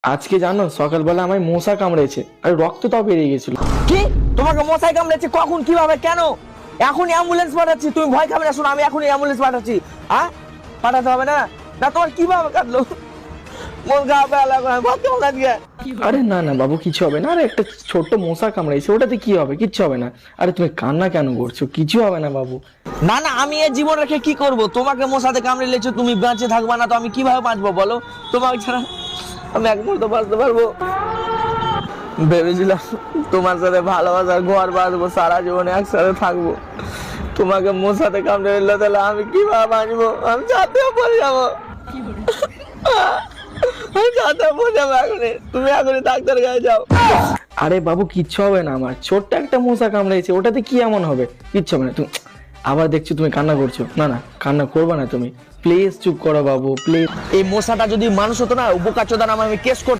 আজকে জানো সকালবেলা আমায় মশা কামড়েছে আর রক্তটাও বেরিয়ে গেছিল। কি তোমাকে মশাই কামড়েছে? কখন, কিভাবে, কেন? এখন অ্যাম্বুলেন্স পাঠাচ্ছি, তুমি ভয় খাবে না। শোনো, আমি এখন অ্যাম্বুলেন্স পাঠাচ্ছি। হ্যাঁ, পাঠাতে হবে না? না তোমার কিভাবে কাটলো? মন খারাপ লাগবে, ভাবতে হবে না আজকে। আরে না না বাবু, কিছু হবে না। আরে একটা ছোট্ট মশা কামড়েছে, ওটাতে কি হবে? কিচ্ছু হবে না। আরে তুমি কান্না কেন করছো? কিছু হবে না বাবু। না না, আমি এই জীবন রেখে কি করব? তোমাকে মশাতে কামড়ে লেছো, তুমি বেঁচে থাকবা না তো আমি কিভাবে বাঁচবো বলো? তোমাকে ছাড়া আমি এক মুহূর্ত বাঁচতে পারবো? ভেবেছিলাম তোমার সাথে ভালোবাসার ঘর বাঁধবো, সারা জীবনে একসাথে থাকবো। তোমাকে মশাতে কামড়ে নিলে তাহলে আমি কিভাবে বাঁচবো? আমি যাতেও পড়ে যাবো, আমি যাতেও পড়ে যাবো। এখনই তুমি এখনই ডাক্তার কাছে যাও। আরে বাবু কিচ্ছু হবে না, আমার ছোট্ট একটা মশা কামড়েছে, ওটাতে কি এমন হবে? কিচ্ছু হবে না। তুমি আবার দেখছো তুমি কান্না করছো। না না, কান্না করবে না তুমি, প্লিজ চুপ করো বাবু, প্লিজ। এই মশাটা যদি মানুষ হতো না, বোকা চোদা নামে আমি কেস করতাম।